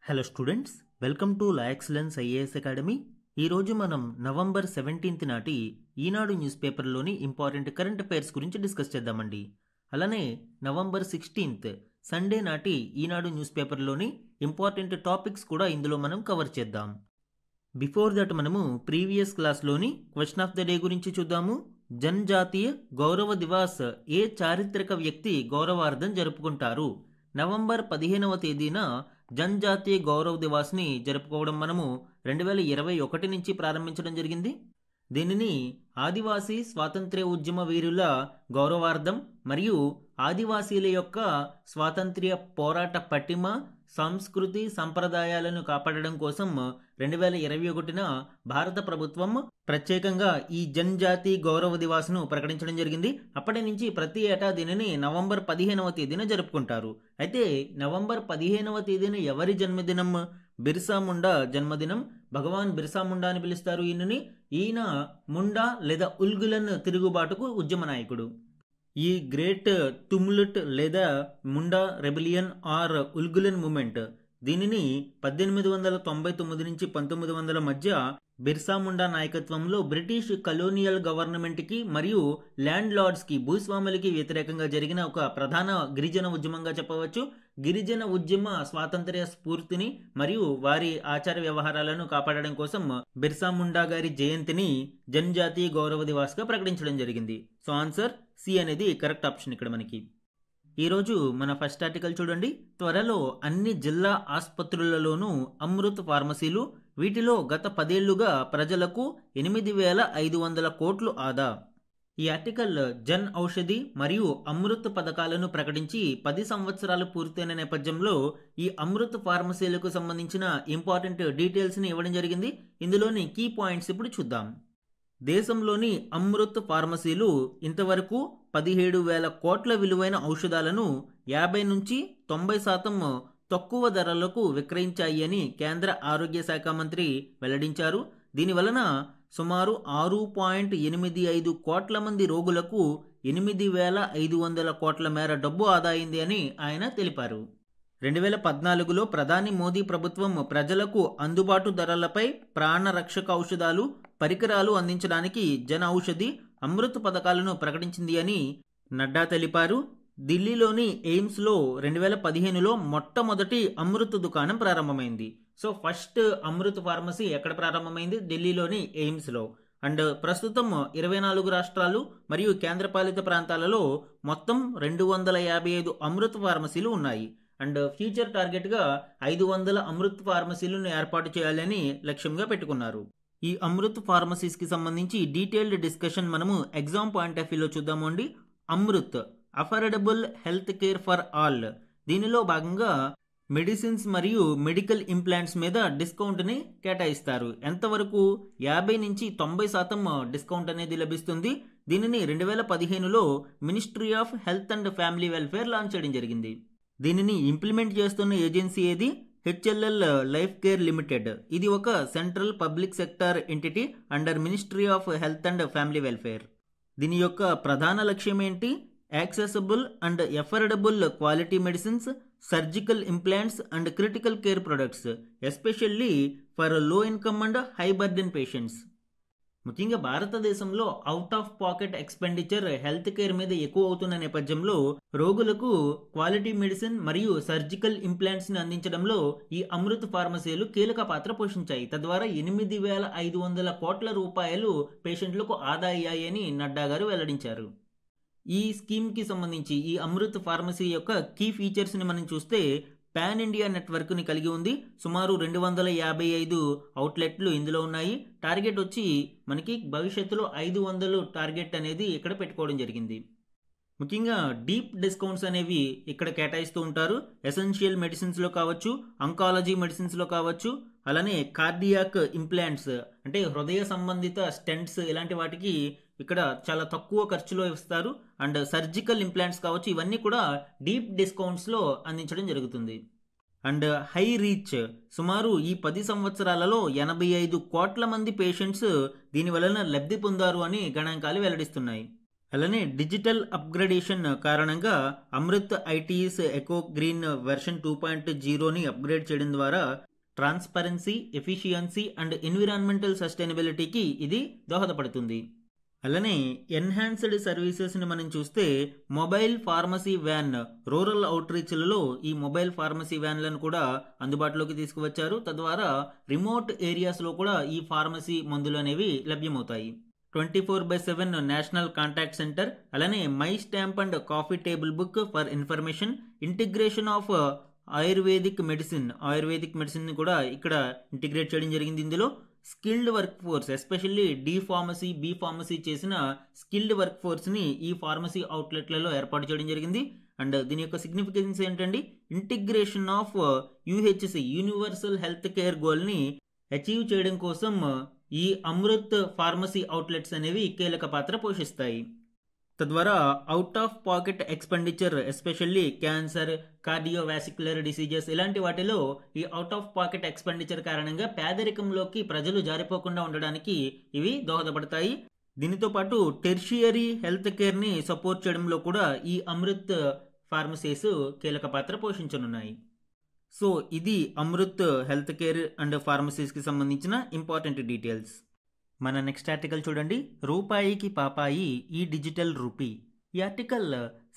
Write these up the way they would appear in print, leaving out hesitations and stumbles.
Hello students, welcome to la excellence IAS academy. ఈరోజు మనం November 17 నాటి ఈనాడు న్యూస్ పేపర్లోని ఇంపార్టెంట్ కరెంట్ అఫైర్స్ గురించి డిస్కస్ చేద్దామండి. అలానే నవంబర్ 16 సండే నాటి ఈనాడు న్యూస్ పేపర్లోని ఇంపార్టెంట్ టాపిక్స్ కూడా ఇందులో మనం కవర్ చేద్దాం. బిఫోర్ దట్ మనము ప్రీవియస్ క్లాస్లోని క్వశ్చన్ ఆఫ్ ద డే గురించి చూద్దాము. జనజాతీయ గౌరవ దివాస్ ఏ చారిత్రక వ్యక్తి గౌరవార్థం జరుపుకుంటారు? నవంబర్ 15వ తేదీన జనజాతీయ గౌరవ దివాస్ని జరుపుకోవడం మనము 2021 నుంచి ప్రారంభించడం జరిగింది. దీనిని ఆదివాసీ స్వాతంత్ర్య ఉద్యమ వీరుల గౌరవార్థం మరియు ఆదివాసీల యొక్క స్వాతంత్ర్య పోరాట పటిమ, సంస్కృతి, సంప్రదాయాలను కాపాడడం కోసం 2021న భారత ప్రభుత్వం ప్రత్యేకంగా ఈ జనజాతి గౌరవ దివాస్ను ప్రకటించడం జరిగింది. అప్పటి నుంచి ప్రతి ఏటా దీనిని నవంబర్ 15వ తేదీన జరుపుకుంటారు. అయితే నవంబర్ 15వ తేదీన ఎవరి జన్మదినం? బిర్సా ముండా జన్మదినం. భగవాన్ బిర్సా ముండా అని పిలుస్తారు ఈయనని. ఈయన ముండా లేదా ఉల్గులన్ తిరుగుబాటుకు ఉద్యమ నాయకుడు. ఈ గ్రేట్ తుమ్లుట్ లేదా ముండా రెబిలియన్ ఆర్ ఉల్గులన్ మూమెంట్ దీనిని 1899 నుంచి 1900 మధ్య బిర్సా ముండా నాయకత్వంలో బ్రిటిష్ కలోనియల్ గవర్నమెంట్కి మరియు ల్యాండ్ లార్డ్స్కి, భూస్వాములకి వ్యతిరేకంగా జరిగిన ఒక ప్రధాన గిరిజన ఉద్యమంగా చెప్పవచ్చు. గిరిజన ఉద్యమ స్వాతంత్ర్య స్ఫూర్తిని మరియు వారి ఆచార వ్యవహారాలను కాపాడడం కోసం బిర్సా ముండా గారి జయంతిని జనజాతీయ గౌరవ దివాస్గా ప్రకటించడం జరిగింది. సో ఆన్సర్ సి అనేది కరెక్ట్ ఆప్షన్ ఇక్కడ మనకి. ఈరోజు మన ఫస్ట్ ఆర్టికల్ చూడండి. త్వరలో అన్ని జిల్లా ఆసుపత్రులలోనూ అమృత్ ఫార్మసీలు, వీటిలో గత 10 ఏళ్లుగా ప్రజలకు 8,500 కోట్లు ఆదా. ఈ ఆర్టికల్ జన్ ఔషధి మరియు అమృత్ పథకాలను ప్రకటించి 10 సంవత్సరాలు పూర్తయిన నేపథ్యంలో ఈ అమృత్ ఫార్మసీలకు సంబంధించిన ఇంపార్టెంట్ డీటెయిల్స్ని ఇవ్వడం జరిగింది. ఇందులోని కీ పాయింట్స్ ఇప్పుడు చూద్దాం. దేశంలోని అమృత్ ఫార్మసీలు ఇంతవరకు 17,000 కోట్ల విలువైన ఔషధాలను 50 నుంచి 90% తక్కువ ధరలకు విక్రయించాయి అని కేంద్ర ఆరోగ్య శాఖ మంత్రి వెల్లడించారు. దీనివలన సుమారు 6.85 కోట్ల మంది రోగులకు 8,500 కోట్ల మేర డబ్బు ఆదా అయింది అని ఆయన తెలిపారు. 2014లో ప్రధాని మోదీ ప్రభుత్వం ప్రజలకు అందుబాటు ధరలపై ప్రాణరక్షక ఔషధాలు, పరికరాలు అందించడానికి జన ఔషధి, అమృత్ పథకాలను ప్రకటించింది అని నడ్డా తెలిపారు. ఢిల్లీలోని ఎయిమ్స్లో 2015లో మొట్టమొదటి అమృత్ దుకాణం ప్రారంభమైంది. సో ఫస్ట్ అమృత్ ఫార్మసీ ఎక్కడ ప్రారంభమైంది? ఢిల్లీలోని ఎయిమ్స్లో. అండ్ ప్రస్తుతం 24 రాష్ట్రాలు మరియు కేంద్రపాలిత ప్రాంతాలలో మొత్తం 255 అమృత్ ఫార్మసీలు ఉన్నాయి. అండ్ ఫ్యూచర్ టార్గెట్గా 500 అమృత్ ఫార్మసీలను ఏర్పాటు చేయాలని లక్ష్యంగా పెట్టుకున్నారు. ఈ అమృత్ ఫార్మసీస్కి సంబంధించి డీటెయిల్డ్ డిస్కషన్ మనము ఎగ్జామ్ పాయింట్ ఆఫ్ వ్యూలో చూద్దాము అండి. Amrit affordable health care for all. దీనిలో భాగంగా మెడిసిన్స్ మరియు మెడికల్ ఇంప్లాంట్స్ మీద డిస్కౌంట్ని కేటాయిస్తారు. ఎంతవరకు? 50 నుంచి 90% డిస్కౌంట్ అనేది లభిస్తుంది. దీనిని 2015లో ministry of health and family welfare launch చేయడం జరిగింది. దీనిని ఇంప్లిమెంట్ చేస్తున్న ఏజెన్సీ ఏది? HLL life care limited. ఇది ఒక central public sector entity under ministry of health and family welfare. దీని యొక్క ప్రధాన లక్ష్యం ఏంటి? Accessible and affordable quality medicines, surgical implants and critical care products, especially for low income and high burden patients. ముఖ్యంగా భారతదేశంలో out of pocket expenditure health care మీద ఎక్కువ అవుతున్న నేపథ్యంలో రోగులకు క్వాలిటీ మెడిసిన్ మరియు సర్జికల్ ఇంప్లాంట్స్ని అందించడంలో ఈ అమృత్ ఫార్మసీలు కీలక పాత్ర పోషించాయి. తద్వారా 8,500 కోట్ల రూపాయలు పేషెంట్లకు ఆదా అయ్యాయని నడ్డా గారు వెల్లడించారు. ఈ స్కీమ్కి సంబంధించి ఈ అమృత్ ఫార్మసీ యొక్క కీ ఫీచర్స్ని మనం చూస్తే పాన్ ఇండియా నెట్వర్క్ని కలిగి ఉంది. సుమారు 255 అవుట్లెట్లు ఇందులో ఉన్నాయి. టార్గెట్ వచ్చి మనకి భవిష్యత్తులో 500 టార్గెట్ అనేది ఇక్కడ పెట్టుకోవడం జరిగింది. ముఖ్యంగా డీప్ డిస్కౌంట్స్ అనేవి ఇక్కడ కేటాయిస్తూ ఉంటారు. ఎసెన్షియల్ మెడిసిన్స్లో కావచ్చు, అంకాలజీ మెడిసిన్స్లో కావచ్చు, అలానే కార్డియాక్ ఇంప్లాంట్స్ అంటే హృదయ సంబంధిత స్టెంట్స్ ఇలాంటి వాటికి ఇక్కడ చాలా తక్కువ ఖర్చులో ఇస్తారు. అండ్ సర్జికల్ ఇంప్లాంట్స్ కావచ్చు, ఇవన్నీ కూడా డీప్ డిస్కౌంట్స్లో అందించడం జరుగుతుంది. అండ్ హై రీచ్, సుమారు ఈ 10 సంవత్సరాలలో 85 కోట్ల మంది పేషెంట్స్ దీని వలన లబ్ధి పొందారు అని గణాంకాలు వెల్లడిస్తున్నాయి. అలానే డిజిటల్ అప్గ్రేడేషన్ కారణంగా Amrit ITS eco green version 2.0ని అప్గ్రేడ్ చేయడం ద్వారా ట్రాన్స్పరెన్సీ, ఎఫిషియన్సీ అండ్ ఎన్విరాన్మెంటల్ సస్టైనబిలిటీకి ఇది దోహదపడుతుంది. అలానే ఎన్హాన్స్డ్ సర్వీసెస్ని మనం చూస్తే మొబైల్ ఫార్మసీ వ్యాన్, రూరల్ అవుట్రీచ్లలో ఈ మొబైల్ ఫార్మసీ వ్యాన్లను కూడా అందుబాటులోకి తీసుకువచ్చారు. తద్వారా రిమోట్ ఏరియాస్లో కూడా ఈ ఫార్మసీ మందులు అనేవి లభ్యమవుతాయి. 24/7 నేషనల్ కాంటాక్ట్ సెంటర్, అలానే my stamp and coffee table book for information, integration of ayurvedic medicine కూడా ఇక్కడ ఇంటిగ్రేట్ చేయడం జరిగింది. ఇందులో skilled work force, especially D pharmacy, B pharmacy చేసిన స్కిల్డ్ వర్క్ ఫోర్స్ని ఈ ఫార్మసీ అవుట్లెట్లలో ఏర్పాటు చేయడం జరిగింది. అండ్ దీని యొక్క సిగ్నిఫికెన్స్ ఏంటండి, integration of UHC, universal health care గోల్ని అచీవ్ చేయడం కోసం ఈ అమృత్ ఫార్మసీ అవుట్లెట్స్ అనేవి కీలక పాత్ర పోషిస్తాయి. తద్వారా out of pocket expenditure, especially cancer, cardiovascular diseases ఇలాంటి వాటిలో ఈ అవుట్ ఆఫ్ పాకెట్ ఎక్స్పెండిచర్ కారణంగా పేదరికంలోకి ప్రజలు జారిపోకుండా ఉండడానికి ఇవి దోహదపడతాయి. దీనితో పాటు టెర్షియరీ హెల్త్ కేర్ని సపోర్ట్ చేయడంలో కూడా ఈ అమృత్ ఫార్మసీస్ కీలక పాత్ర పోషించనున్నాయి. సో ఇది అమృత్ హెల్త్ కేర్ అండ్ ఫార్మసీస్కి సంబంధించిన ఇంపార్టెంట్ డీటెయిల్స్. మన నెక్స్ట్ ఆర్టికల్ చూడండి, రూపాయికి పాపాయి ఈ డిజిటల్ రూపీ. ఈ article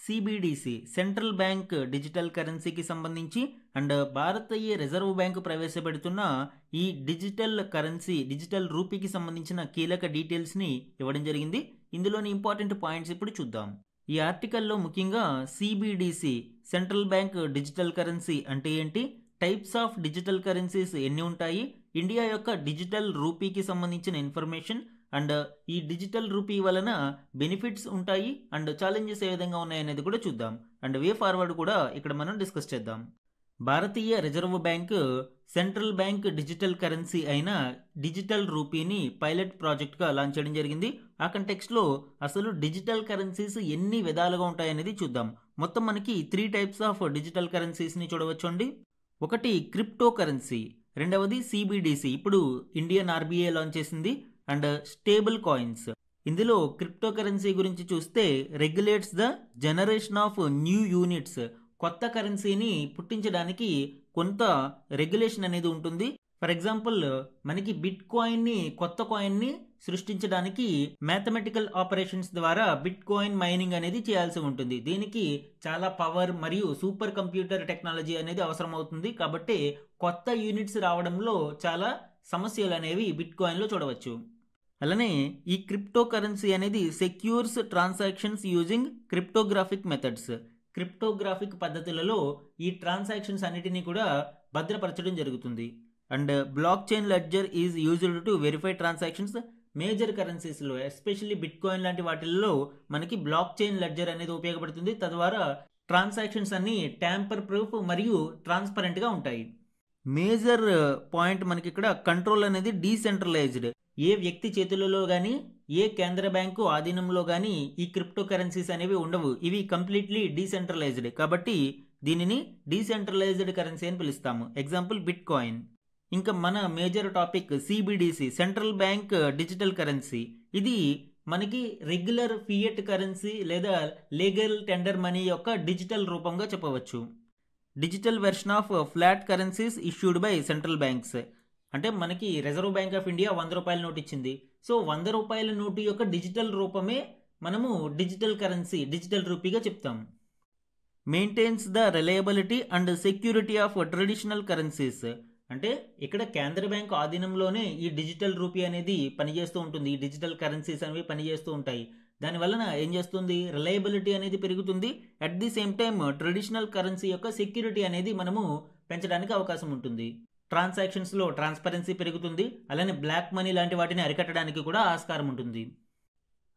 CBDC, central bank digital కరెన్సీకి సంబంధించి అండ్ భారతీయ రిజర్వ్ బ్యాంకు ప్రవేశపెడుతున్న ఈ డిజిటల్ కరెన్సీ, డిజిటల్ రూపీకి సంబంధించిన కీలక డీటెయిల్స్ని ఇవ్వడం జరిగింది. ఇందులోని ఇంపార్టెంట్ పాయింట్స్ ఇప్పుడు చూద్దాం. ఈ ఆర్టికల్లో ముఖ్యంగా CBDC, central bank digital currency అంటే ఏంటి, టైప్స్ ఆఫ్ డిజిటల్ కరెన్సీస్ ఎన్ని ఉంటాయి, ఇండియా యొక్క డిజిటల్ రూపీకి సంబంధించిన ఇన్ఫర్మేషన్ అండ్ ఈ డిజిటల్ రూపీ వలన బెనిఫిట్స్ ఉంటాయి అండ్ ఛాలెంజెస్ ఏ విధంగా ఉన్నాయనేది కూడా చూద్దాం. అండ్ వే ఫార్వర్డ్ కూడా ఇక్కడ మనం డిస్కస్ చేద్దాం. భారతీయ reserve bank central bank digital currency అయిన డిజిటల్ రూపీని పైలట్ ప్రాజెక్ట్గా లాంచ్ చేయడం జరిగింది. ఆ కంటెక్స్ట్లో అసలు డిజిటల్ కరెన్సీస్ ఎన్ని విధాలుగా ఉంటాయనేది చూద్దాం. మొత్తం మనకి 3 టైప్స్ ఆఫ్ డిజిటల్ కరెన్సీస్ని చూడవచ్చండి. ఒకటి క్రిప్టో కరెన్సీ, రెండవది సిబిడిసి, ఇప్పుడు ఇండియన్ ఆర్బీఐ లాంచ్ చేసింది, అండ్ స్టేబుల్ కాయిన్స్. ఇందులో క్రిప్టో కరెన్సీ గురించి చూస్తే regulates the generation of new units, కొత్త కరెన్సీని పుట్టించడానికి కొంత రెగ్యులేషన్ అనేది ఉంటుంది. ఫర్ ఎగ్జాంపుల్ మనకి బిట్ కాయిన్ని, కొత్త కాయిన్ని సృష్టించడానికి మ్యాథమెటికల్ ఆపరేషన్స్ ద్వారా బిట్ కాయిన్ మైనింగ్ అనేది చేయాల్సి ఉంటుంది. దీనికి చాలా పవర్ మరియు సూపర్ కంప్యూటర్ టెక్నాలజీ అనేది అవసరం అవుతుంది. కాబట్టి కొత్త యూనిట్స్ రావడంలో చాలా సమస్యలు అనేవి బిట్ కాయిన్లో చూడవచ్చు. అలానే ఈ క్రిప్టో కరెన్సీ అనేది secures transactions using cryptographic methods, cryptographic పద్ధతులలో ఈ ట్రాన్సాక్షన్స్ అన్నిటినీ కూడా భద్రపరచడం జరుగుతుంది. And block chain ledger is used to verify transactions. Major కరెన్సీస్లో ఎస్పెషల్లీ బిట్ కాయిన్ లాంటి వాటిల్లో మనకి బ్లాక్ చైన్ లెడ్జర్ అనేది ఉపయోగపడుతుంది. తద్వారా ట్రాన్సాక్షన్స్ అన్ని ట్యాంపర్ ప్రూఫ్ మరియు ట్రాన్స్పరెంట్గా ఉంటాయి. మేజర్ పాయింట్ మనకి ఇక్కడ కంట్రోల్ అనేది డీసెంట్రలైజ్డ్, ఏ వ్యక్తి చేతులలో కానీ ఏ కేంద్ర బ్యాంకు ఆధీనంలో కానీ ఈ క్రిప్టో కరెన్సీస్ అనేవి ఉండవు. ఇవి కంప్లీట్లీ డీసెంట్రలైజ్డ్ కాబట్టి దీనిని డీసెంట్రలైజ్డ్ కరెన్సీ అని పిలుస్తాము. Example bit coin. ఇంకా మన major topic CBDC, central bank digital currency. ఇది మనకి రెగ్యులర్ ఫియట్ కరెన్సీ లేదా లీగల్ టెండర్ మనీ యొక్క డిజిటల్ రూపంగా చెప్పవచ్చు. Digital version of flat currencies issued by central banks. అంటే మనకి రిజర్వ్ బ్యాంక్ ఆఫ్ ఇండియా 100 రూపాయల నోట్ ఇచ్చింది. సో 100 రూపాయల నోటు యొక్క డిజిటల్ రూపమే మనము డిజిటల్ కరెన్సీ, డిజిటల్ రూపీగా చెప్తాం. Maintains the reliability and security of traditional currencies. అంటే ఇక్కడ కేంద్ర బ్యాంకు ఆధీనంలోనే ఈ డిజిటల్ రూపీ అనేది పనిచేస్తూ ఉంటుంది. ఈ డిజిటల్ కరెన్సీస్ అనేవి పనిచేస్తూ ఉంటాయి. దానివలన ఏం చేస్తుంది, రిలయబిలిటీ అనేది పెరుగుతుంది. At the same time traditional currency యొక్క సెక్యూరిటీ అనేది మనము పెంచడానికి అవకాశం ఉంటుంది. ట్రాన్సాక్షన్స్లో ట్రాన్స్పరెన్సీ పెరుగుతుంది. అలానే బ్లాక్ మనీ లాంటి వాటిని అరికట్టడానికి కూడా ఆస్కారం ఉంటుంది.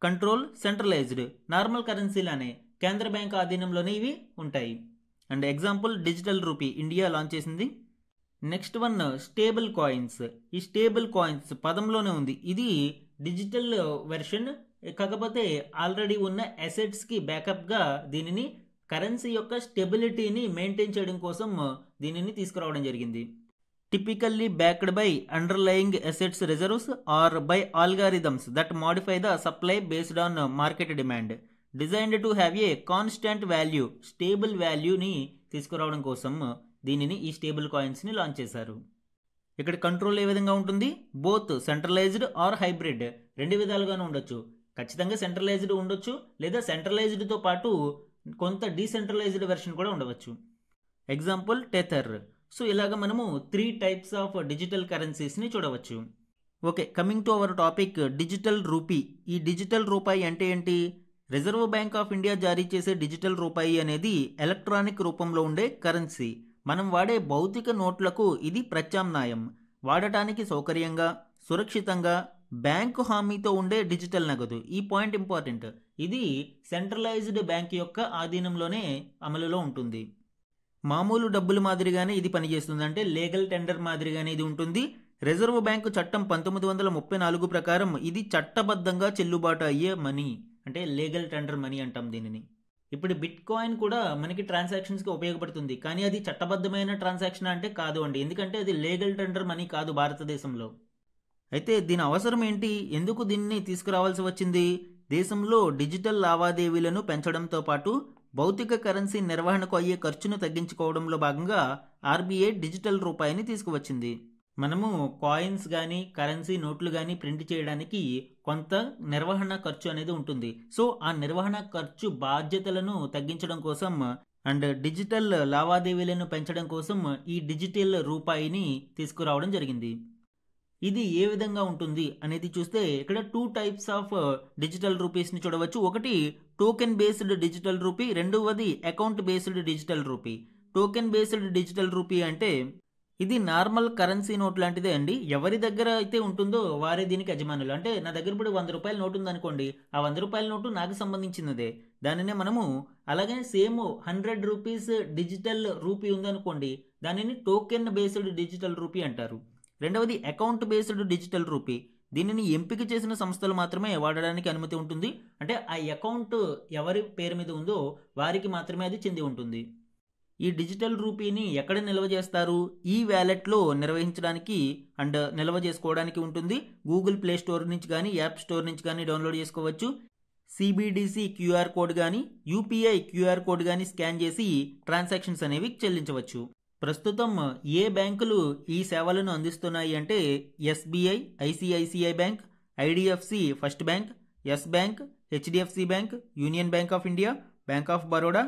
కంట్రోల్ సెంట్రలైజ్డ్, నార్మల్ కరెన్సీలానే కేంద్ర బ్యాంక్ ఆధీనంలోనే ఇవి ఉంటాయి. And example digital rupee India launch చేసింది. Next one stable coins. ఈ స్టేబుల్ కాయిన్స్ పదంలోనే ఉంది. ఇది డిజిటల్ వెర్షన్, కాకపోతే ఆల్రెడీ ఉన్న అసెట్స్కి బ్యాకప్గా దీనిని కరెన్సీ యొక్క స్టెబిలిటీని మెయింటైన్ చేయడం కోసం దీనిని తీసుకురావడం జరిగింది. typically backed by underlying assets reserves or by algorithms that modify the supply based on market demand. Designed to have a constant value, stable వాల్యూని తీసుకురావడం కోసం దీనిని ఈ స్టేబుల్ కాయిన్స్ని లాంచ్ చేశారు. ఇక్కడ కంట్రోల్ ఏ విధంగా ఉంటుంది? బోత్ సెంట్రలైజ్డ్ ఆర్ హైబ్రిడ్, రెండు విధాలుగానే ఉండొచ్చు. ఖచ్చితంగా సెంట్రలైజ్డ్ ఉండొచ్చు, లేదా సెంట్రలైజ్డ్తో పాటు కొంత డీసెంట్రలైజ్డ్ వెర్షన్ కూడా ఉండవచ్చు. Example Tether. సో ఇలాగ మనము 3 టైప్స్ ఆఫ్ డిజిటల్ కరెన్సీస్ని చూడవచ్చు. Okay, coming to our topic digital rupee. ఈ డిజిటల్ రూపాయి అంటే ఏంటి? రిజర్వ్ బ్యాంక్ ఆఫ్ ఇండియా జారీ చేసే డిజిటల్ రూపాయి అనేది ఎలక్ట్రానిక్ రూపంలో ఉండే కరెన్సీ. మనం వాడే భౌతిక నోట్లకు ఇది ప్రత్యామ్నాయం. వాడటానికి సౌకర్యంగా, సురక్షితంగా, బ్యాంకు హామీతో ఉండే డిజిటల్ నగదు. ఈ పాయింట్ ఇంపార్టెంట్. ఇది సెంట్రలైజ్డ్ బ్యాంక్ యొక్క ఆధీనంలోనే అమలులో ఉంటుంది. మామూలు డబ్బుల మాదిరిగానే ఇది పనిచేస్తుంది, అంటే లీగల్ టెండర్ మాదిరిగానే ఇది ఉంటుంది. రిజర్వ్ బ్యాంకు చట్టం 1934 ప్రకారం ఇది చట్టబద్ధంగా చెల్లుబాటు అయ్యే మనీ, అంటే లీగల్ టెండర్ మనీ అంటాం దీనిని. ఇప్పుడు బిట్ కాయిన్ కూడా మనకి ట్రాన్సాక్షన్స్కి ఉపయోగపడుతుంది, కానీ అది చట్టబద్ధమైన ట్రాన్సాక్షన్ అంటే కాదు అండి, ఎందుకంటే అది లీగల్ టెండర్ మనీ కాదు భారతదేశంలో. అయితే దీని అవసరం ఏంటి? ఎందుకు దీన్ని తీసుకురావాల్సి వచ్చింది? దేశంలో డిజిటల్ లావాదేవీలను పెంచడంతో పాటు భౌతిక కరెన్సీ నిర్వహణకు అయ్యే ఖర్చును తగ్గించుకోవడంలో భాగంగా ఆర్బీఐ డిజిటల్ రూపాయిని తీసుకువచ్చింది. మనము కాయిన్స్ కానీ కరెన్సీ నోట్లు కానీ ప్రింట్ చేయడానికి కొంత నిర్వహణ ఖర్చు అనేది ఉంటుంది. సో ఆ నిర్వహణ ఖర్చు బాధ్యతలను తగ్గించడం కోసం అండ్ డిజిటల్ లావాదేవీలను పెంచడం కోసం ఈ డిజిటల్ రూపాయిని తీసుకురావడం జరిగింది. ఇది ఏ విధంగా ఉంటుంది అనేది చూస్తే ఇక్కడ 2 టైప్స్ ఆఫ్ డిజిటల్ రూపీస్ని చూడవచ్చు. ఒకటి టోకెన్ బేస్డ్ డిజిటల్ రూపీ, రెండవది account based digital rupee. Token based digital rupee అంటే ఇది నార్మల్ కరెన్సీ నోట్ లాంటిదే అండి. ఎవరి దగ్గర అయితే ఉంటుందో వారే దీనికి యజమానులు. అంటే నా దగ్గర ఇప్పుడు 100 రూపాయల నోటు ఉందనుకోండి, ఆ 100 రూపాయల నోటు నాకు సంబంధించినదే. దానినే మనము అలాగే సేమ్ 100 రూపీస్ డిజిటల్ రూపీ ఉందనుకోండి, దానిని టోకెన్ బేస్డ్ డిజిటల్ రూపీ అంటారు. రెండవది అకౌంట్ బేస్డ్ డిజిటల్ రూపీ. దీనిని ఎంపిక చేసిన సంస్థలు మాత్రమే వాడడానికి అనుమతి ఉంటుంది. అంటే ఆ అకౌంట్ ఎవరి పేరు మీద ఉందో వారికి మాత్రమే అది చెంది ఉంటుంది. ఈ డిజిటల్ రూపీని ఎక్కడ నిల్వ చేస్తారు? ఈ వ్యాలెట్లో నిర్వహించడానికి అండ్ నిల్వ చేసుకోవడానికి ఉంటుంది. గూగుల్ ప్లే స్టోర్ నుంచి కానీ యాప్ స్టోర్ నుంచి కానీ డౌన్లోడ్ చేసుకోవచ్చు. సిబిడిసి క్యూఆర్ కోడ్ కానీ యూపీఐ క్యూఆర్ కోడ్ కానీ స్కాన్ చేసి ట్రాన్సాక్షన్స్ అనేవి చెల్లించవచ్చు. ప్రస్తుతం ఏ బ్యాంకులు ఈ సేవలను అందిస్తున్నాయి అంటే SBI, ICICI bank, IDFC first bank, yes bank, HDFC bank, union bank of India, bank of Baroda,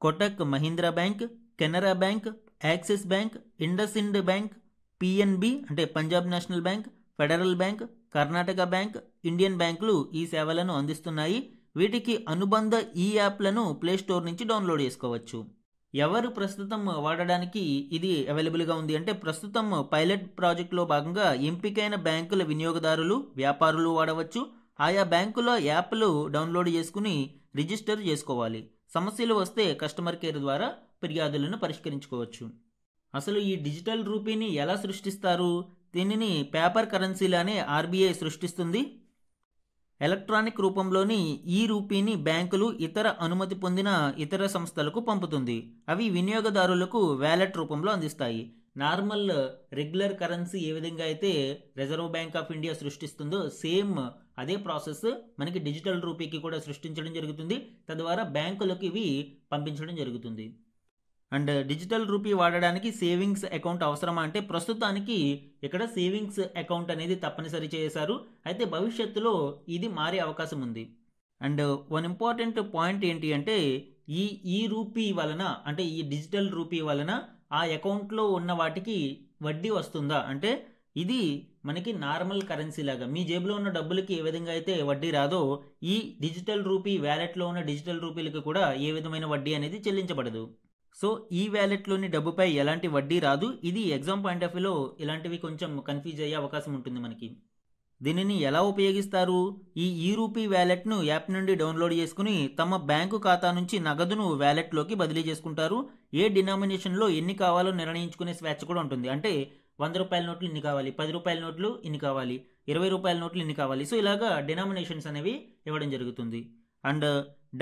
Kotak Mahindra bank, Canara bank, Axis bank, IndusInd bank, PNB అంటే Punjab national bank, federal bank, Karnataka bank, Indian బ్యాంకులు ఈ సేవలను అందిస్తున్నాయి. వీటికి అనుబంధ ఈ యాప్లను ప్లే స్టోర్ నుంచి డౌన్లోడ్ చేసుకోవచ్చు. ఎవరు ప్రస్తుతం వాడడానికి ఇది అవైలబుల్గా ఉంది అంటే ప్రస్తుతం పైలట్ ప్రాజెక్టులో భాగంగా ఎంపికైన బ్యాంకుల వినియోగదారులు, వ్యాపారులు వాడవచ్చు. ఆయా బ్యాంకుల యాప్లు డౌన్లోడ్ చేసుకుని రిజిస్టర్ చేసుకోవాలి. సమస్యలు వస్తే కస్టమర్ కేర్ ద్వారా ఫిర్యాదులను పరిష్కరించుకోవచ్చు. అసలు ఈ డిజిటల్ రూపీని ఎలా సృష్టిస్తారు? దీనిని పేపర్ కరెన్సీలానే ఆర్బీఐ సృష్టిస్తుంది. ఎలక్ట్రానిక్ రూపంలోని ఈ రూపీని బ్యాంకులు ఇతర అనుమతి పొందిన ఇతర సంస్థలకు పంపుతుంది. అవి వినియోగదారులకు వ్యాలెట్ రూపంలో అందిస్తాయి. నార్మల్ రెగ్యులర్ కరెన్సీ ఏ విధంగా అయితే రిజర్వ్ బ్యాంక్ ఆఫ్ ఇండియా సృష్టిస్తుందో సేమ్ అదే ప్రాసెస్ మనకి డిజిటల్ రూపీకి కూడా సృష్టించడం జరుగుతుంది. తద్వారా బ్యాంకులకు ఇవి పంపించడం జరుగుతుంది. అండ్ డిజిటల్ రూపీ వాడడానికి సేవింగ్స్ అకౌంట్ అవసరమా అంటే ప్రస్తుతానికి ఇక్కడ సేవింగ్స్ అకౌంట్ అనేది తప్పనిసరి చేశారు. అయితే భవిష్యత్తులో ఇది మారే అవకాశం ఉంది. అండ్ వన్ ఇంపార్టెంట్ పాయింట్ ఏంటి అంటే ఈ రూపీ వలన అంటే ఈ డిజిటల్ రూపీ వలన ఆ అకౌంట్లో ఉన్న వాటికి వడ్డీ వస్తుందా అంటే ఇది మనకి నార్మల్ కరెన్సీ లాగా మీ జేబులో ఉన్న డబ్బులకి ఏ విధంగా అయితే వడ్డీ రాదో ఈ డిజిటల్ రూపీ వ్యాలెట్లో ఉన్న డిజిటల్ రూపీలకు కూడా ఏ విధమైన వడ్డీ అనేది చెల్లించబడదు. సో ఈ వ్యాలెట్లోని డబ్బుపై ఎలాంటి వడ్డీ రాదు. ఇది ఎగ్జామ్ పాయింట్ ఆఫ్ వ్యూలో ఇలాంటివి కొంచెం కన్ఫ్యూజ్ అయ్యే అవకాశం ఉంటుంది మనకి. దీనిని ఎలా ఉపయోగిస్తారు? ఈ రూపీ వ్యాలెట్ను యాప్ నుండి డౌన్లోడ్ చేసుకుని తమ బ్యాంకు ఖాతా నుంచి నగదును వ్యాలెట్లోకి బదిలీ చేసుకుంటారు. ఏ డినామినేషన్లో ఎన్ని కావాలో నిర్ణయించుకునే స్వేచ్ఛ కూడా ఉంటుంది. అంటే 100 రూపాయల నోట్లు ఇన్ని కావాలి, 10 రూపాయల నోట్లు ఇన్ని కావాలి, 20 రూపాయల నోట్లు ఇన్ని కావాలి. సో ఇలాగా డినామినేషన్స్ అనేవి ఇవ్వడం జరుగుతుంది. అండ్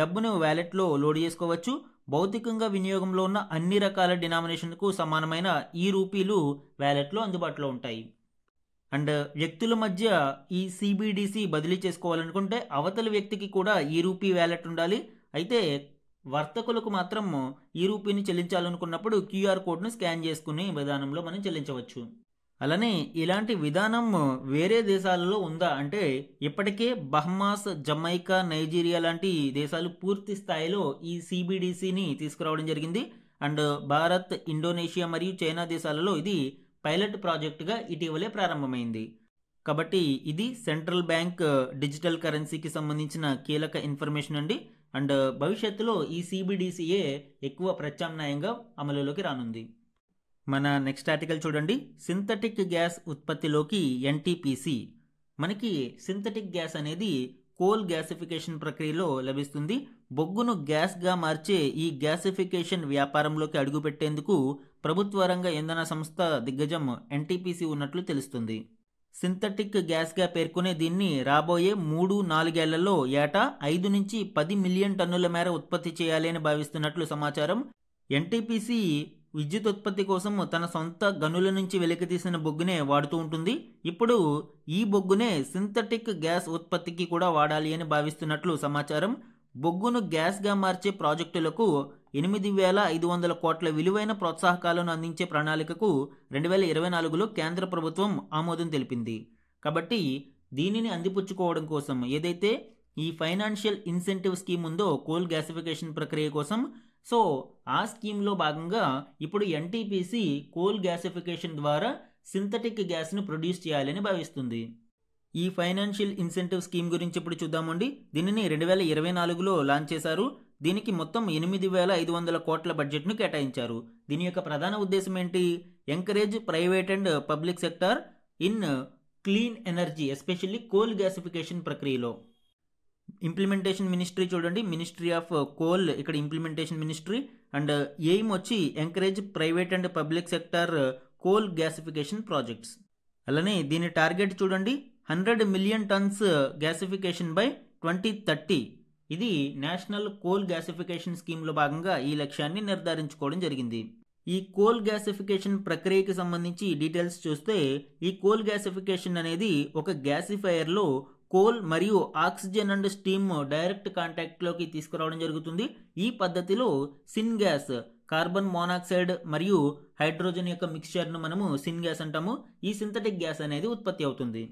డబ్బును వ్యాలెట్లో లోడ్ చేసుకోవచ్చు. భౌతికంగా వినియోగంలో ఉన్న అన్ని రకాల డినామినేషన్కు సమానమైన ఈ రూపీలు వ్యాలెట్లో అందుబాటులో ఉంటాయి. అండ్ వ్యక్తుల మధ్య ఈ సిబిడిసి బదిలీ చేసుకోవాలనుకుంటే అవతలి వ్యక్తికి కూడా ఈ రూపీ వ్యాలెట్ ఉండాలి. అయితే వర్తకులకు మాత్రం ఈ రూపీని చెల్లించాలనుకున్నప్పుడు క్యూఆర్ కోడ్ను స్కాన్ చేసుకునే విధానంలో మనం చెల్లించవచ్చు. అలానే ఇలాంటి విధానం వేరే దేశాలలో ఉందా అంటే ఇప్పటికే బహమాస్, జమైకా, నైజీరియా లాంటి దేశాలు పూర్తి స్థాయిలో ఈ సిబిడిసిని తీసుకురావడం జరిగింది. అండ్ భారత్, ఇండోనేషియా మరియు చైనా దేశాలలో ఇది పైలట్ ప్రాజెక్టుగా ఇటీవలే ప్రారంభమైంది. కాబట్టి ఇది సెంట్రల్ బ్యాంక్ డిజిటల్ కరెన్సీకి సంబంధించిన కీలక ఇన్ఫర్మేషన్ అండి. అండ్ భవిష్యత్తులో ఈ సిబిడిసిఏ ఎక్కువ ప్రత్యామ్నాయంగా అమలులోకి రానుంది. మన నెక్స్ట్ ఆర్టికల్ చూడండి. సింథటిక్ గ్యాస్ ఉత్పత్తిలోకి ఎన్టీపీసీ. మనకి సింథటిక్ గ్యాస్ అనేది కోల్ గ్యాసిఫికేషన్ ప్రక్రియలో లభిస్తుంది. బొగ్గును గ్యాస్గా మార్చే ఈ గ్యాసిఫికేషన్ వ్యాపారంలోకి అడుగుపెట్టేందుకు ప్రభుత్వ రంగ ఇంధన సంస్థ దిగ్గజం ఎన్టీపీసీ ఉన్నట్లు తెలుస్తుంది. సింథటిక్ గ్యాస్గా పేర్కొనే దీన్ని రాబోయే 3-4 ఏళ్లలో ఏటా 5 నుంచి 10 మిలియన్ టన్నుల మేర ఉత్పత్తి చేయాలి అని భావిస్తున్నట్లు సమాచారం. ఎన్టీపీసీ విద్యుత్ ఉత్పత్తి కోసం తన సొంత గనుల నుంచి వెలికితీసిన బొగ్గునే వాడుతూ ఉంటుంది. ఇప్పుడు ఈ బొగ్గునే సింథటిక్ గ్యాస్ ఉత్పత్తికి కూడా వాడాలి అని భావిస్తున్నట్లు సమాచారం. బొగ్గును గ్యాస్గా మార్చే ప్రాజెక్టులకు 8,500 కోట్ల విలువైన ప్రోత్సాహకాలను అందించే ప్రణాళికకు 2024లో కేంద్ర ప్రభుత్వం ఆమోదం తెలిపింది. కాబట్టి దీనిని అందిపుచ్చుకోవడం కోసం ఏదైతే ఈ ఫైనాన్షియల్ ఇన్సెంటివ్ స్కీమ్ ఉందో కోల్ గ్యాసిఫికేషన్ ప్రక్రియ కోసం, సో ఆ స్కీమ్లో భాగంగా ఇప్పుడు ఎన్టీపీసీ కోల్ గ్యాసిఫికేషన్ ద్వారా సింథటిక్ గ్యాస్ను ప్రొడ్యూస్ చేయాలని భావిస్తుంది. ఈ ఫైనాన్షియల్ ఇన్సెంటివ్ స్కీమ్ గురించి ఇప్పుడు చూద్దామండి. దీనిని 2024లో లాంచ్ చేశారు. దీనికి మొత్తం 8,500 కోట్ల బడ్జెట్ను కేటాయించారు. దీని యొక్క ప్రధాన ఉద్దేశం ఏంటి? Encourage private and public sector in clean energy, especially coal gasification ప్రక్రియలో. ఇంప్లిమెంటేషన్ మినిస్ట్రీ చూడండి, మినిస్ట్రీ ఆఫ్ కోల్ ఇక్కడ ఇంప్లిమెంటేషన్ మినిస్ట్రీ. అండ్ ఎయిమ్ వచ్చి encourage private and public sector coal gasification projects. అలానే దీని టార్గెట్ చూడండి, 100 మిలియన్ టన్స్ గ్యాసిఫికేషన్ బై 2030. ఇది national coal gasification స్కీమ్లో భాగంగా ఈ లక్ష్యాన్ని నిర్ధారించుకోవడం జరిగింది. ఈ కోల్ గ్యాసిఫికేషన్ ప్రక్రియకి సంబంధించి డీటెయిల్స్ చూస్తే, ఈ కోల్ గ్యాసిఫికేషన్ అనేది ఒక గ్యాసిఫైయర్లో కోల్ మరియు ఆక్సిజన్ అండ్ స్టీమ్ డైరెక్ట్ కాంటాక్ట్లోకి తీసుకురావడం జరుగుతుంది. ఈ పద్ధతిలో సిన్ గ్యాస్, కార్బన్ మోనాక్సైడ్ మరియు హైడ్రోజన్ యొక్క మిక్స్చర్ను మనము సిన్ గ్యాస్ అంటాము. ఈ సింథటిక్ గ్యాస్ అనేది ఉత్పత్తి అవుతుంది.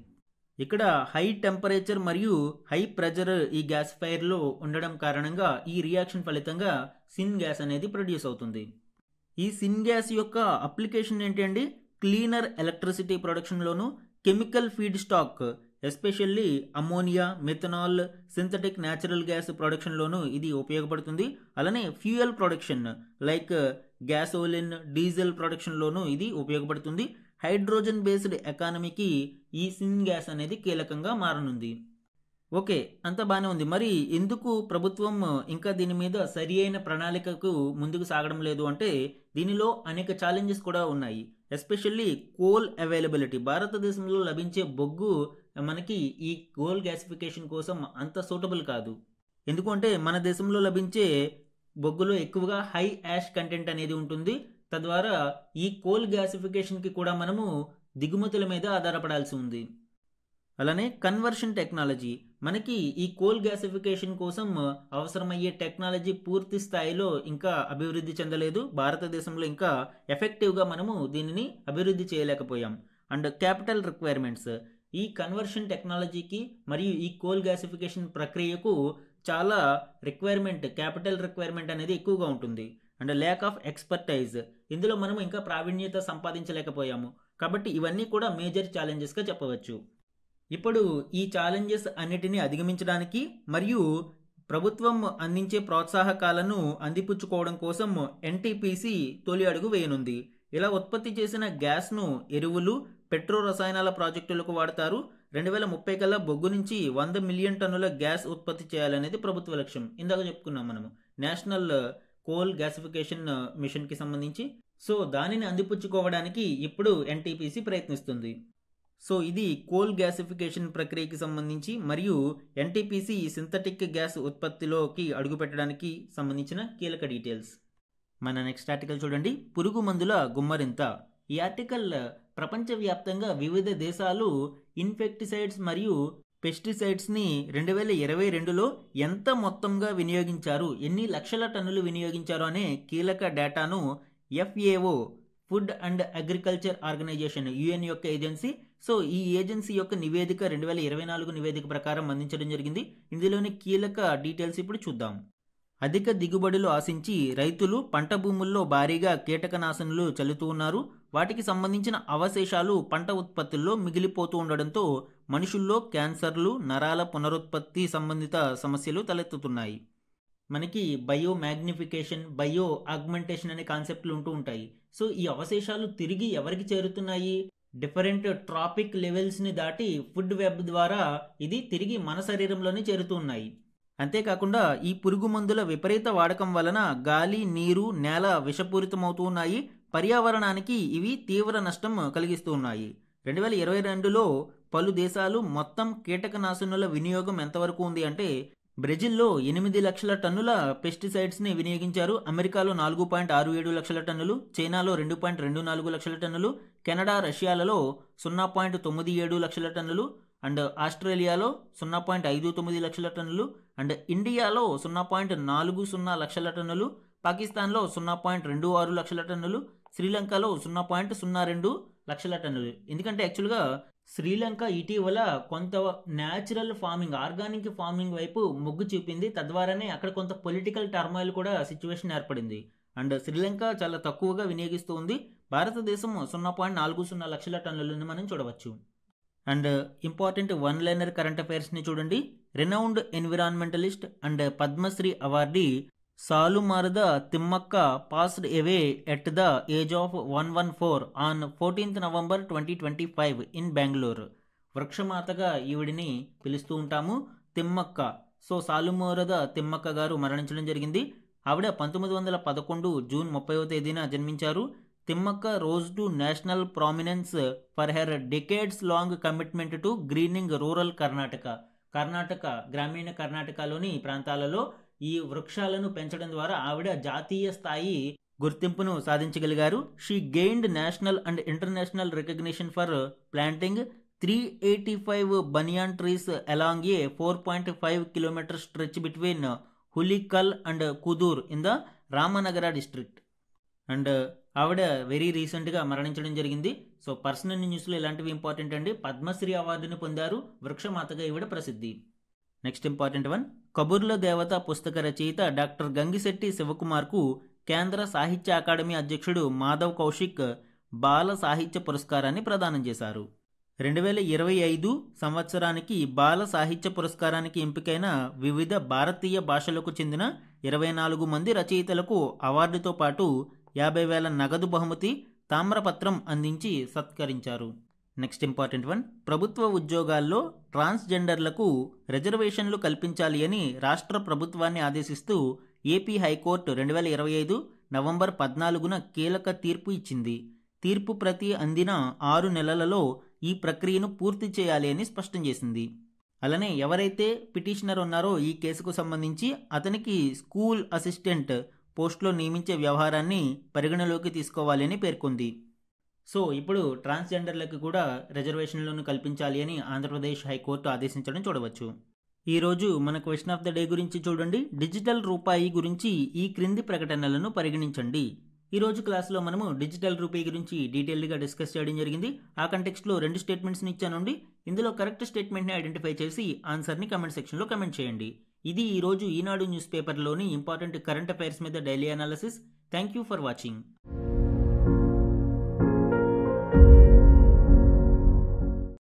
ఇక్కడ హై టెంపరేచర్ మరియు హై ప్రెజర్ ఈ గ్యాస్ ఫైర్లో ఉండడం కారణంగా ఈ రియాక్షన్ ఫలితంగా సిన్ గ్యాస్ అనేది ప్రొడ్యూస్ అవుతుంది. ఈ సిన్ గ్యాస్ యొక్క అప్లికేషన్ ఏంటి అండి? క్లీనర్ ఎలక్ట్రిసిటీ ప్రొడక్షన్లోను, chemical feedstock especially ammonia, methanol, synthetic natural gas ప్రొడక్షన్లోనూ ఇది ఉపయోగపడుతుంది. అలానే fuel production like gasoline, diesel ప్రొడక్షన్లోనూ ఇది ఉపయోగపడుతుంది. హైడ్రోజన్ బేస్డ్ ఎకానమీకి ఈ సిన్ గ్యాస్ అనేది కీలకంగా మారనుంది. ఓకే, అంత బాగానే ఉంది. మరి ఎందుకు ప్రభుత్వం ఇంకా దీని మీద సరి అయిన ప్రణాళికకు ముందుకు సాగడం లేదు అంటే, దీనిలో అనేక ఛాలెంజెస్ కూడా ఉన్నాయి. Especially coal availability. భారతదేశంలో లభించే బొగ్గు మనకి ఈ కోల్ గ్యాసిఫికేషన్ కోసం అంత సూటబుల్ కాదు. ఎందుకంటే మన దేశంలో లభించే బొగ్గులో ఎక్కువగా హై యాష్ కంటెంట్ అనేది ఉంటుంది. తద్వారా ఈ కోల్ గ్యాసిఫికేషన్కి కూడా మనము దిగుమతుల మీద ఆధారపడాల్సి ఉంది. అలానే కన్వర్షన్ టెక్నాలజీ. మనకి ఈ కోల్ గ్యాసిఫికేషన్ కోసం అవసరమయ్యే టెక్నాలజీ పూర్తి స్థాయిలో ఇంకా అభివృద్ధి చెందలేదు. భారతదేశంలో ఇంకా ఎఫెక్టివ్గా మనము దీనిని అభివృద్ధి చేయలేకపోయాం. And capital requirements. ఈ కన్వర్షన్ టెక్నాలజీకి మరియు ఈ కోల్ గ్యాసిఫికేషన్ ప్రక్రియకు చాలా క్యాపిటల్ రిక్వైర్మెంట్ అనేది ఎక్కువగా ఉంటుంది. And lack of expertise. ఇందులో మనం ఇంకా ప్రావీణ్యత సంపాదించలేకపోయాము. కాబట్టి ఇవన్నీ కూడా మేజర్ ఛాలెంజెస్గా చెప్పవచ్చు. ఇప్పుడు ఈ ఛాలెంజెస్ అన్నిటినీ అధిగమించడానికి మరియు ప్రభుత్వం అందించే ప్రోత్సాహకాలను అందిపుచ్చుకోవడం కోసం ఎన్టీపీసీ తొలి అడుగు వేయనుంది. ఇలా ఉత్పత్తి చేసిన గ్యాస్ను ఎరువులు, పెట్రో రసాయనాల ప్రాజెక్టులకు వాడతారు. 2030 కల్లా బొగ్గు నుంచి 100 మిలియన్ టన్నుల గ్యాస్ ఉత్పత్తి చేయాలనేది ప్రభుత్వ లక్ష్యం. ఇందాక చెప్పుకున్నాం మనము నేషనల్ కోల్ గ్యాసిఫికేషన్ మిషన్కి సంబంధించి. సో దానిని అందిపుచ్చుకోవడానికి ఇప్పుడు ఎన్టీపీసీ ప్రయత్నిస్తుంది. సో ఇది కోల్ గ్యాసిఫికేషన్ ప్రక్రియకి సంబంధించి మరియు ఎన్టీపీసీ సింథటిక్ గ్యాస్ ఉత్పత్తిలోకి అడుగుపెట్టడానికి సంబంధించిన కీలక డీటెయిల్స్. మన నెక్స్ట్ ఆర్టికల్ చూడండి, పురుగు మందుల గుమ్మరింత. ఈ ఆర్టికల్ ప్రపంచవ్యాప్తంగా వివిధ దేశాలు ఇన్ఫెక్టిసైడ్స్ మరియు పెస్టిసైడ్స్ని 2022లో ఎంత మొత్తంగా వినియోగించారు, ఎన్ని లక్షల టన్నులు వినియోగించారు అనే కీలక డేటాను FAO food and agriculture organization UN యొక్క ఏజెన్సీ. సో ఈ ఏజెన్సీ యొక్క నివేదిక 2024 నివేదిక ప్రకారం అందించడం జరిగింది. ఇందులోని కీలక డీటెయిల్స్ ఇప్పుడు చూద్దాం. అధిక దిగుబడులు ఆశించి రైతులు పంట భూముల్లో భారీగా కీటకనాశనులు చల్లుతూ ఉన్నారు. వాటికి సంబంధించిన అవశేషాలు పంట ఉత్పత్తుల్లో మిగిలిపోతూ ఉండడంతో మనుషుల్లో క్యాన్సర్లు, నరాల పునరుత్పత్తి సంబంధిత సమస్యలు తలెత్తుతున్నాయి. మనకి బయో మ్యాగ్నిఫికేషన్, బయో ఆగ్మెంటేషన్ అనే కాన్సెప్ట్లు ఉంటూ ఉంటాయి. సో ఈ అవశేషాలు తిరిగి ఎవరికి చేరుతున్నాయి? డిఫరెంట్ ట్రాపిక్ లెవెల్స్ని దాటి ఫుడ్ వెబ్ ద్వారా ఇది తిరిగి మన శరీరంలోనే చేరుతూ ఉన్నాయి. అంతేకాకుండా ఈ పురుగు మందుల విపరీత వాడకం వలన గాలి, నీరు, నేల విషపూరితమవుతూ ఉన్నాయి. పర్యావరణానికి ఇవి తీవ్ర నష్టం కలిగిస్తూ ఉన్నాయి. 2022లో పలు దేశాలు మొత్తం కీటకనాశనుల వినియోగం ఎంతవరకు ఉంది అంటే బ్రెజిల్లో 8 లక్షల టన్నుల పెస్టిసైడ్స్ని వినియోగించారు. అమెరికాలో 4.67 లక్షల టన్నులు, చైనాలో 2.24 లక్షల టన్నులు, కెనడా, రష్యాలలో 0.97 లక్షల టన్నులు, అండ్ ఆస్ట్రేలియాలో 0.59 లక్షల టన్నులు, అండ్ ఇండియాలో 0.40 లక్షల టన్నులు, పాకిస్తాన్లో 0.26 లక్షల టన్నులు, శ్రీలంకలో 0.02 లక్షల టన్నులు. ఎందుకంటే యాక్చువల్గా శ్రీలంక ఇటీవల కొంత న్యాచురల్ ఫార్మింగ్, ఆర్గానిక్ ఫార్మింగ్ వైపు మొగ్గు చూపింది. తద్వారానే అక్కడ కొంత పొలిటికల్ టర్మాయిల్ కూడా సిచ్యువేషన్ ఏర్పడింది. అండ్ శ్రీలంక చాలా తక్కువగా వినియోగిస్తూ ఉంది. భారతదేశం 0.40 లక్షల టన్నులను మనం చూడవచ్చు. And important one liner current అఫైర్స్ని చూడండి. Renowned environmentalist and Padma Shri awardee Saalumarada Thimmakka passed away at the age of 114 on 14th November 2025 in Bengaluru. వృక్షమాతగా ఈవిడిని పిలుస్తూ ఉంటాము, తిమ్మక్క. సో సాలుమారద తిమ్మక్క గారు మరణించడం జరిగింది. ఆవిడ 1911 జూన్ 30వ తేదీన జన్మించారు. Thimmakka rose to national prominence for her decades long commitment to greening rural Karnataka. Karnataka, గ్రామీణ కర్ణాటకలోని ప్రాంతాలలో ఈ వృక్షాలను పెంచడం ద్వారా ఆవిడ జాతీయ స్థాయి గుర్తింపును సాధించగలిగారు. She gained national and international recognition for planting 385 banyan trees along a 4.5 km stretch between Hulikal and Kudur in the Ramanagara district. And ఆవిడ వెరీ రీసెంట్గా మరణించడం జరిగింది. సో పర్సనల్ న్యూస్లో ఇలాంటివి ఇంపార్టెంట్ అండి. పద్మశ్రీ అవార్డుని పొందారు, వృక్షమాతగా ఈవిడ ప్రసిద్ధి. నెక్స్ట్ ఇంపార్టెంట్ వన్, కబుర్ల దేవత పుస్తక రచయిత డాక్టర్ గంగిశెట్టి శివకుమార్కు కేంద్ర సాహిత్య అకాడమీ అధ్యక్షుడు మాధవ్ కౌశిక్ బాల సాహిత్య పురస్కారాన్ని ప్రదానం చేశారు. 2025 సంవత్సరానికి బాల సాహిత్య పురస్కారానికి ఎంపికైన వివిధ భారతీయ భాషలకు చెందిన 24 మంది రచయితలకు అవార్డుతో పాటు 50,000 నగదు బహుమతి, తామ్రపత్రం అందించి సత్కరించారు. నెక్స్ట్ ఇంపార్టెంట్ వన్, ప్రభుత్వ ఉద్యోగాల్లో ట్రాన్స్జెండర్లకు రిజర్వేషన్లు కల్పించాలి అని రాష్ట్ర ప్రభుత్వాన్ని ఆదేశిస్తూ ఏపీ హైకోర్టు 2025 నవంబర్ 14న కీలక తీర్పు ఇచ్చింది. తీర్పు ప్రతి అందిన 6 నెలలలో ఈ ప్రక్రియను పూర్తి చేయాలి అని స్పష్టం చేసింది. అలానే ఎవరైతే పిటిషనర్ ఉన్నారో ఈ కేసుకు సంబంధించి అతనికి స్కూల్ అసిస్టెంట్ పోస్టులో నియమించే వ్యవహారాన్ని పరిగణలోకి తీసుకోవాలి అని పేర్కొంది. సో ఇప్పుడు ట్రాన్స్జెండర్లకు కూడా రిజర్వేషన్లను కల్పించాలి అని ఆంధ్రప్రదేశ్ హైకోర్టు ఆదేశించడం చూడవచ్చు. ఈరోజు మన క్వశ్చన్ ఆఫ్ ద డే గురించి చూడండి. డిజిటల్ రూపాయి గురించి ఈ క్రింది ప్రకటనలను పరిగణించండి. ఈరోజు క్లాస్లో మనము డిజిటల్ రూపాయి గురించి డీటెయిల్గా డిస్కస్ చేయడం జరిగింది. ఆ కంటెక్స్ట్లో 2 స్టేట్మెంట్స్ని ఇచ్చానండి. ఇందులో కరెక్ట్ స్టేట్మెంట్ని ఐడెంటిఫై చేసి ఆన్సర్ని కమెంట్ సెక్షన్లో కమెంట్ చేయండి. ఇది ఈరోజు ఈనాడు న్యూస్ పేపర్లోని ఇంపార్టెంట్ కరెంట్ అఫైర్స్ మీద daily analysis. Thank you for watching.